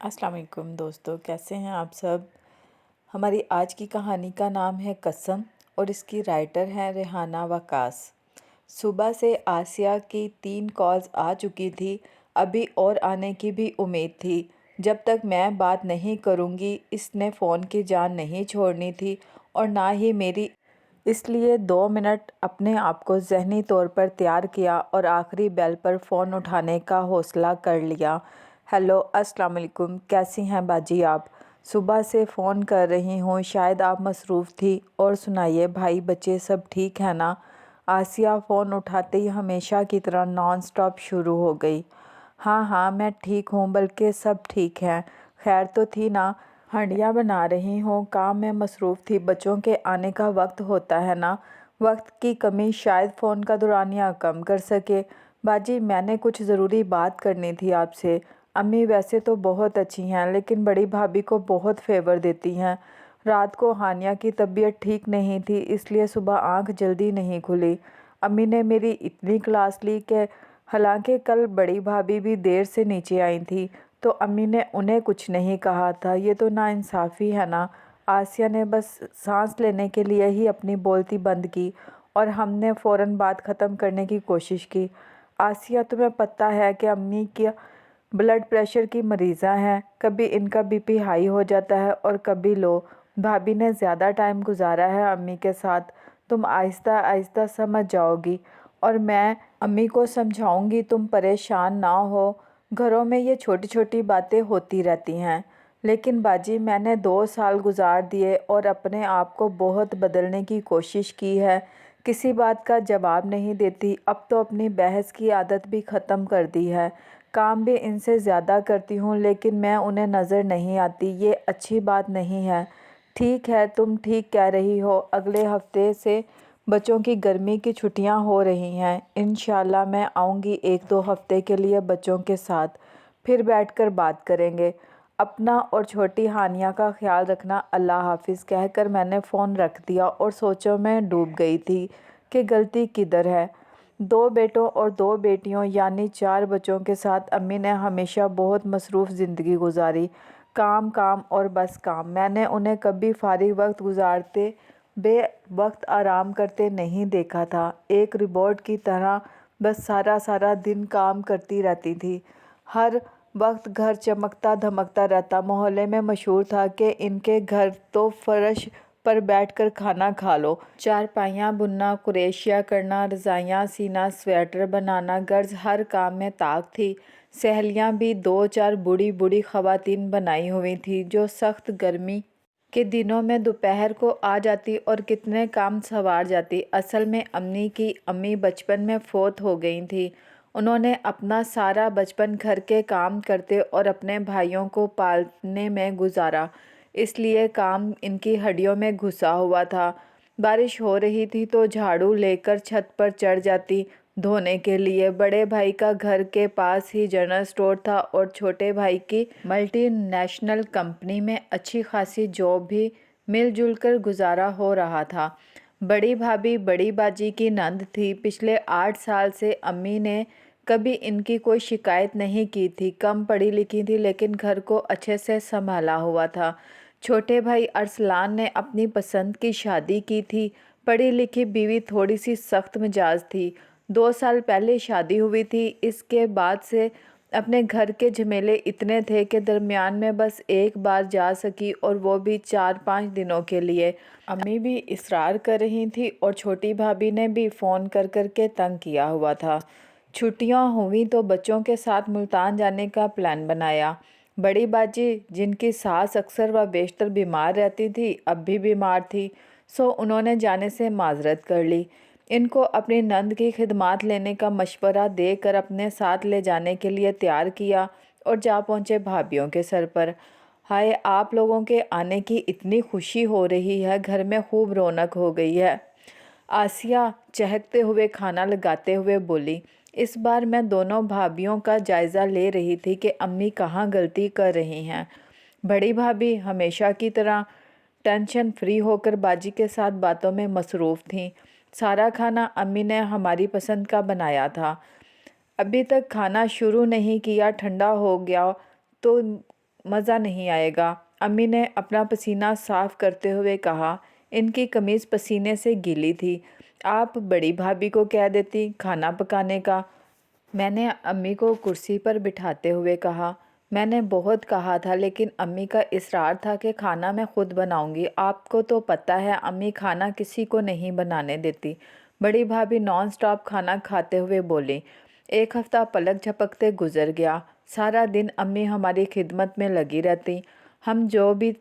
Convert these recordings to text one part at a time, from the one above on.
अस्सलाम वालेकुम दोस्तों, कैसे हैं आप सब। हमारी आज की कहानी का नाम है कसम और इसकी राइटर हैं रेहाना वकास। सुबह से आसिया की 3 कॉल्स आ चुकी थी। अभी और आने की भी उम्मीद थी। जब तक मैं बात नहीं करूँगी इसने फ़ोन की जान नहीं छोड़नी थी और ना ही मेरी। इसलिए 2 मिनट अपने आप को ज़हनी तौर पर तैयार किया और आखिरी बेल पर फ़ोन उठाने का हौसला कर लिया। हेलो, अस्सलाम वालेकुम, कैसी हैं बाजी आप। सुबह से फ़ोन कर रही हूँ, शायद आप मसरूफ़ थी। और सुनाइए भाई बच्चे सब ठीक है ना। आसिया फ़ोन उठाते ही हमेशा की तरह नॉन स्टॉप शुरू हो गई। हाँ हाँ मैं ठीक हूँ, बल्कि सब ठीक हैं। खैर तो थी ना। हंडिया बना रही हूँ, काम में मसरूफ़ थी। बच्चों के आने का वक्त होता है ना। वक्त की कमी शायद फ़ोन का दौरानिया कम कर सके। बाजी मैंने कुछ ज़रूरी बात करनी थी आपसे। अम्मी वैसे तो बहुत अच्छी हैं लेकिन बड़ी भाभी को बहुत फेवर देती हैं। रात को हानिया की तबीयत ठीक नहीं थी, इसलिए सुबह आंख जल्दी नहीं खुली। अम्मी ने मेरी इतनी क्लास ली कि हालांकि कल बड़ी भाभी भी देर से नीचे आई थी तो अम्मी ने उन्हें कुछ नहीं कहा था। ये तो नाइंसाफ़ी है ना। आसिया ने बस सांस लेने के लिए ही अपनी बोलती बंद की और हमने फ़ौरन बात ख़त्म करने की कोशिश की। आसिया तुम्हें पता है कि अम्मी की ब्लड प्रेशर की मरीज़ा हैं। कभी इनका बीपी हाई हो जाता है और कभी लो। भाभी ने ज़्यादा टाइम गुजारा है अम्मी के साथ। तुम आहिस्ता आहिस्ता समझ जाओगी और मैं अम्मी को समझाऊंगी। तुम परेशान ना हो। घरों में ये छोटी छोटी बातें होती रहती हैं। लेकिन बाजी मैंने 2 साल गुजार दिए और अपने आप को बहुत बदलने की कोशिश की है। किसी बात का जवाब नहीं देती। अब तो अपनी बहस की आदत भी ख़त्म कर दी है। काम भी इनसे ज़्यादा करती हूँ लेकिन मैं उन्हें नज़र नहीं आती। ये अच्छी बात नहीं है। ठीक है, तुम ठीक कह रही हो। अगले हफ्ते से बच्चों की गर्मी की छुट्टियां हो रही हैं। इंशाल्लाह मैं आऊँगी 1-2 हफ्ते के लिए बच्चों के साथ। फिर बैठकर बात करेंगे। अपना और छोटी हानिया का ख्याल रखना। अल्लाह हाफिज़ कहकर मैंने फ़ोन रख दिया और सोचों में डूब गई थी कि गलती किधर है। 2 बेटों और 2 बेटियों यानी 4 बच्चों के साथ अम्मी ने हमेशा बहुत मसरूफ़ ज़िंदगी गुजारी। काम काम और बस काम। मैंने उन्हें कभी फारिग वक्त गुजारते वक्त आराम करते नहीं देखा था। एक रोबोट की तरह बस सारा सारा दिन काम करती रहती थी। हर वक्त घर चमकता धमकता रहता। मोहल्ले में मशहूर था कि इनके घर तो फर्श पर बैठकर खाना खा लो। चारपाइयाँ बुनना, कुरेशिया करना, रज़ाइयाँ सीना, स्वेटर बनाना, गर्ज हर काम में ताक थी। सहेलियाँ भी 2-4 बूढ़ी बूढ़ी ख़वातीन बनाई हुई थी जो सख्त गर्मी के दिनों में दोपहर को आ जाती और कितने काम संवार जाती। असल में अम्मी की अम्मी बचपन में फौत हो गई थी। उन्होंने अपना सारा बचपन घर के काम करते और अपने भाइयों को पालने में गुजारा, इसलिए काम इनकी हड्डियों में घुसा हुआ था। बारिश हो रही थी तो झाड़ू लेकर छत पर चढ़ जाती धोने के लिए। बड़े भाई का घर के पास ही जनरल स्टोर था और छोटे भाई की मल्टीनेशनल कंपनी में अच्छी खासी जॉब भी मिलजुल कर गुजारा हो रहा था। बड़ी भाभी बड़ी बाजी की नंद थी। पिछले 8 साल से अम्मी ने कभी इनकी कोई शिकायत नहीं की थी। कम पढ़ी लिखी थी लेकिन घर को अच्छे से संभाला हुआ था। छोटे भाई अरसलान ने अपनी पसंद की शादी की थी। पढ़ी लिखी बीवी थोड़ी सी सख्त मिजाज थी। 2 साल पहले शादी हुई थी। इसके बाद से अपने घर के झमेले इतने थे कि दरमियान में बस एक बार जा सकी और वो भी 4-5 दिनों के लिए। अम्मी भी इसरार कर रही थी और छोटी भाभी ने भी फ़ोन कर कर के तंग किया हुआ था। छुट्टियां हुई तो बच्चों के साथ मुल्तान जाने का प्लान बनाया। बड़ी बाजी जिनकी सास अक्सर व बेशतर बीमार रहती थी अब भी बीमार थी, सो उन्होंने जाने से माजरत कर ली। इनको अपनी नंद की खिदमात लेने का मशवरा देकर अपने साथ ले जाने के लिए तैयार किया और जा पहुँचे भाभीयों के सर पर। हाय, आप लोगों के आने की इतनी खुशी हो रही है, घर में खूब रौनक हो गई है। आसिया चहकते हुए खाना लगाते हुए बोली। इस बार मैं दोनों भाभीयों का जायज़ा ले रही थी कि अम्मी कहाँ गलती कर रही हैं। बड़ी भाभी हमेशा की तरह टेंशन फ्री होकर बाजी के साथ बातों में मसरूफ़ थीं। सारा खाना अम्मी ने हमारी पसंद का बनाया था। अभी तक खाना शुरू नहीं किया, ठंडा हो गया तो मज़ा नहीं आएगा। अम्मी ने अपना पसीना साफ करते हुए कहा। इनकी कमीज़ पसीने से गीली थी। आप बड़ी भाभी को कह देती खाना पकाने का। मैंने अम्मी को कुर्सी पर बिठाते हुए कहा। मैंने बहुत कहा था लेकिन अम्मी का इसरार था कि खाना मैं खुद बनाऊंगी। आपको तो पता है अम्मी खाना किसी को नहीं बनाने देती। बड़ी भाभी नॉन स्टॉप खाना खाते हुए बोली। एक हफ्ता पलक झपकते गुजर गया। सारा दिन अम्मी हमारी खिदमत में लगी रहती। हम जो भी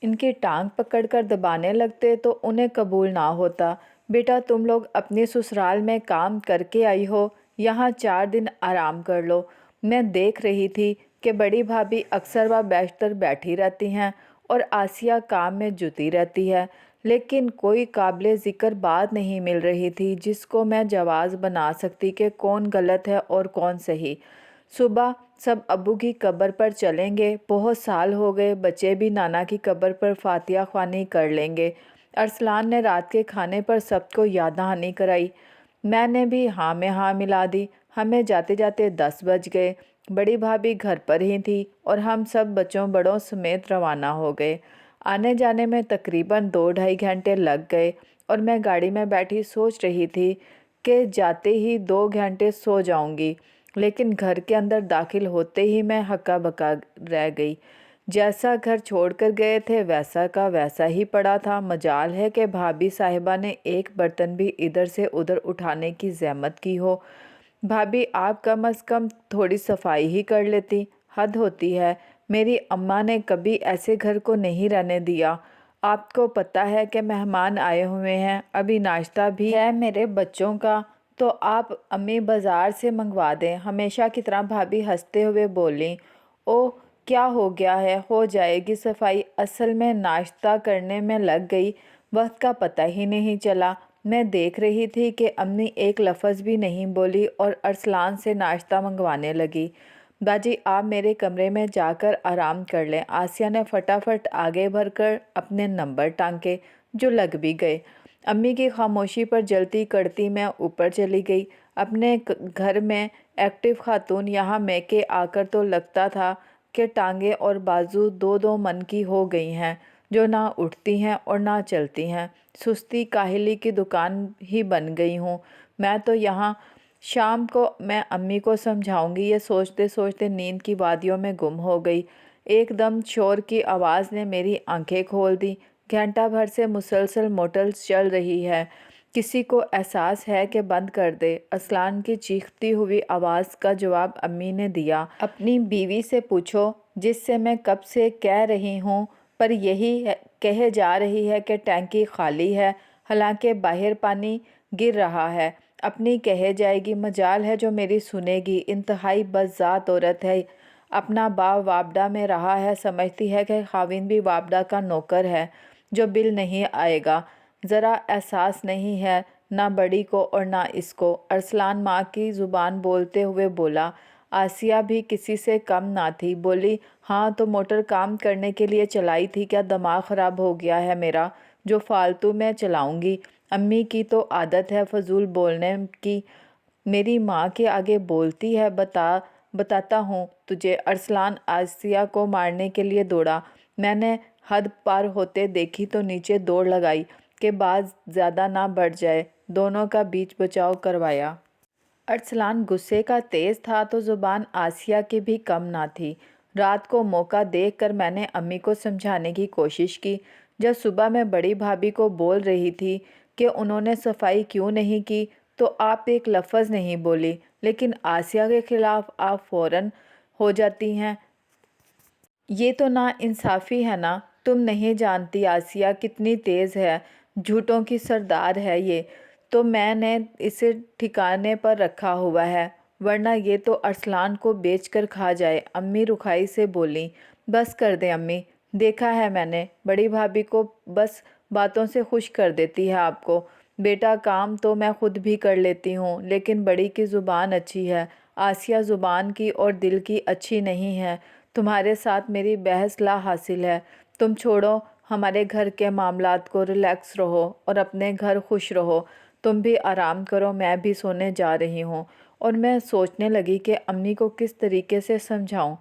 इनकी टांग पकड़कर दबाने लगते तो उन्हें कबूल ना होता। बेटा तुम लोग अपने ससुराल में काम करके आई हो, यहाँ 4 दिन आराम कर लो। मैं देख रही थी कि बड़ी भाभी अक्सर व बेशतर बैठी रहती हैं और आसिया काम में जुटी रहती है, लेकिन कोई काबिल ज़िक्र बात नहीं मिल रही थी जिसको मैं जवाज़ बना सकती कि कौन गलत है और कौन सही। सुबह सब अब्बू की कब्र पर चलेंगे। बहुत साल हो गए, बच्चे भी नाना की कब्र पर फातिहा ख्वानी कर लेंगे। अरसलान ने रात के खाने पर सबको याद दहानी कराई। मैंने भी हाँ में हाँ मिला दी। हमें जाते जाते 10 बज गए। बड़ी भाभी घर पर ही थी और हम सब बच्चों बड़ों समेत रवाना हो गए। आने जाने में तकरीबन 2-2.5 घंटे लग गए और मैं गाड़ी में बैठी सोच रही थी कि जाते ही 2 घंटे सो जाऊंगी, लेकिन घर के अंदर दाखिल होते ही मैं हक्का बक्का रह गई। जैसा घर छोड़कर गए थे वैसा का वैसा ही पड़ा था। मजाल है कि भाभी साहिबा ने एक बर्तन भी इधर से उधर उठाने की जहमत की हो। भाभी आप कम अज़ कम थोड़ी सफाई ही कर लेती, हद होती है। मेरी अम्मा ने कभी ऐसे घर को नहीं रहने दिया। आपको पता है कि मेहमान आए हुए हैं, अभी नाश्ता भी है मेरे बच्चों का, तो आप अम्मी बाज़ार से मंगवा दें। हमेशा की तरह भाभी हंसते हुए बोली। ओ क्या हो गया है, हो जाएगी सफाई। असल में नाश्ता करने में लग गई, वक्त का पता ही नहीं चला। मैं देख रही थी कि अम्मी एक लफ्ज़ भी नहीं बोली और अरसलान से नाश्ता मंगवाने लगी। बाजी आप मेरे कमरे में जाकर आराम कर लें। आसिया ने फटाफट आगे बढ़कर अपने नंबर टांके, जो लग भी गए। अम्मी की खामोशी पर जलती कड़ती मैं ऊपर चली गई। अपने घर में एक्टिव खातून यहाँ मैके आकर तो लगता था कि टांगे और बाजू दो दो मन की हो गई हैं, जो ना उठती हैं और ना चलती हैं। सुस्ती काहिली की दुकान ही बन गई हूँ मैं तो यहाँ। शाम को मैं अम्मी को समझाऊंगी, ये सोचते सोचते नींद की वादियों में गुम हो गई। एकदम शोर की आवाज़ ने मेरी आंखें खोल दी। घंटा भर से मुसलसल मोटर चल रही है। किसी को एहसास है कि बंद कर दे। असलान की चीखती हुई आवाज़ का जवाब अम्मी ने दिया। अपनी बीवी से पूछो, जिससे मैं कब से कह रही हूँ, पर यही कहे जा रही है कि टैंकी खाली है, हालांकि बाहर पानी गिर रहा है। अपनी कहे जाएगी, मजाल है जो मेरी सुनेगी। इंतहाई बज़ात औरत है, अपना बाप वापडा में रहा है, समझती है कि खाविन भी वापडा का नौकर है जो बिल नहीं आएगा। ज़रा एहसास नहीं है ना बड़ी को और ना इसको। अरसलान माँ की ज़ुबान बोलते हुए बोला। आसिया भी किसी से कम ना थी, बोली हाँ तो मोटर काम करने के लिए चलाई थी क्या? दिमाग ख़राब हो गया है मेरा, जो फालतू में चलाऊंगी। अम्मी की तो आदत है फजूल बोलने की, मेरी माँ के आगे बोलती है। बताता हूँ तुझे। अरसलान आसिया को मारने के लिए दौड़ा। मैंने हद पार होते देखी तो नीचे दौड़ लगाई कि बात ज़्यादा ना बढ़ जाए। दोनों का बीच बचाव करवाया। अरसलान गुस्से का तेज़ था तो ज़ुबान आसिया की भी कम ना थी। रात को मौका देखकर मैंने अम्मी को समझाने की कोशिश की। जब सुबह मैं बड़ी भाभी को बोल रही थी कि उन्होंने सफाई क्यों नहीं की, तो आप एक लफ्ज़ नहीं बोली, लेकिन आसिया के ख़िलाफ़ आप फ़ौरन हो जाती हैं। ये तो ना इंसाफ़ी है ना। तुम नहीं जानती आसिया कितनी तेज़ है, झूठों की सरदार है ये। तो मैंने इसे ठिकाने पर रखा हुआ है, वरना ये तो अरसलान को बेचकर खा जाए। अम्मी रुखाई से बोली। बस कर दे अम्मी, देखा है मैंने, बड़ी भाभी को बस बातों से खुश कर देती है आपको। बेटा काम तो मैं खुद भी कर लेती हूँ, लेकिन बड़ी की ज़ुबान अच्छी है। आसिया ज़ुबान की और दिल की अच्छी नहीं है। तुम्हारे साथ मेरी बहस ला हासिल है। तुम छोड़ो हमारे घर के मामलात को, रिलैक्स रहो और अपने घर खुश रहो। तुम भी आराम करो, मैं भी सोने जा रही हूँ। और मैं सोचने लगी कि अम्मी को किस तरीके से समझाऊँ।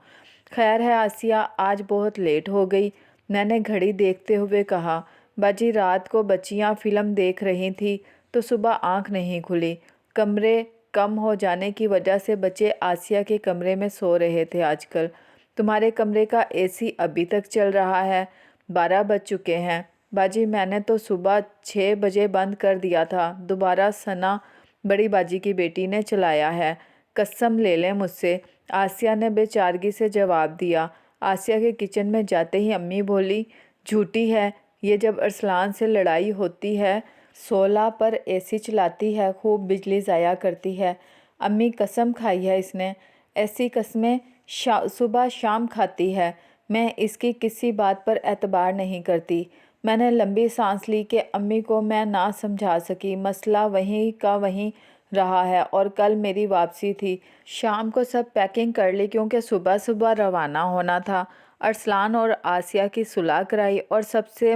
खैर है आसिया, आज बहुत लेट हो गई। मैंने घड़ी देखते हुए कहा। बाजी रात को बच्चियां फिल्म देख रही थी तो सुबह आंख नहीं खुली। कमरे कम हो जाने की वजह से बच्चे आसिया के कमरे में सो रहे थे आजकल। तुम्हारे कमरे का एसी अभी तक चल रहा है। 12 बज चुके हैं। बाजी मैंने तो सुबह 6 बजे बंद कर दिया था। दोबारा सना बड़ी बाजी की बेटी ने चलाया है। कसम ले लें मुझसे, आसिया ने बेचारगी से जवाब दिया। आसिया के किचन में जाते ही अम्मी बोली, झूठी है ये, जब अरसलान से लड़ाई होती है 16 पर एसी चलाती है, खूब बिजली ज़ाया करती है। अम्मी कसम खाई है इसने। ऐसी कस्में सुबह शाम खाती है। मैं इसकी किसी बात पर एतबार नहीं करती। मैंने लंबी सांस ली कि अम्मी को मैं ना समझा सकी। मसला वहीं का वहीं रहा है। और कल मेरी वापसी थी। शाम को सब पैकिंग कर ली क्योंकि सुबह सुबह रवाना होना था। अरसलान और आसिया की सुलह कराई और सबसे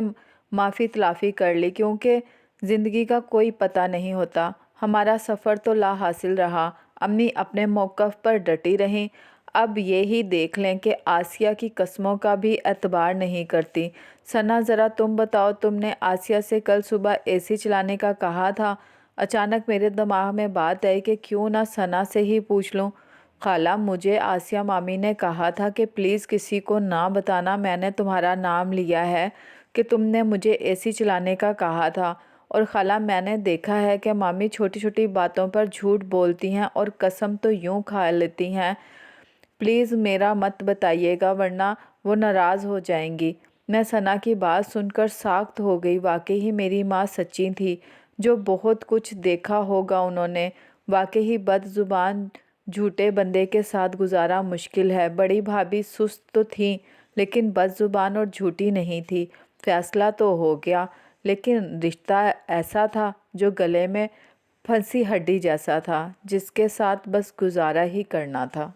माफ़ी तलाफ़ी कर ली क्योंकि ज़िंदगी का कोई पता नहीं होता। हमारा सफ़र तो ला हासिल रहा। अम्मी अपने मौक़िफ़ पर डटी रहीं। अब ये ही देख लें कि आसिया की कस्मों का भी एतबार नहीं करती। सना ज़रा तुम बताओ, तुमने आसिया से कल सुबह एसी चलाने का कहा था। अचानक मेरे दिमाग में बात आई कि क्यों ना सना से ही पूछ लूँ। खाला, मुझे आसिया मामी ने कहा था कि प्लीज़ किसी को ना बताना मैंने तुम्हारा नाम लिया है, कि तुमने मुझे एसी चलाने का कहा था। और खाला, मैंने देखा है कि मामी छोटी छोटी बातों पर झूठ बोलती हैं और कसम तो यूँ खा लेती हैं। प्लीज़ मेरा मत बताइएगा वरना वो नाराज़ हो जाएंगी। मैं सना की बात सुनकर साख्त हो गई। वाकई ही मेरी माँ सच्ची थी। जो बहुत कुछ देखा होगा उन्होंने। वाकई ही बदजुबान झूठे बंदे के साथ गुजारा मुश्किल है। बड़ी भाभी सुस्त तो थी लेकिन बदजुबान और झूठी नहीं थी। फैसला तो हो गया, लेकिन रिश्ता ऐसा था जो गले में फंसी हड्डी जैसा था, जिसके साथ बस गुजारा ही करना था।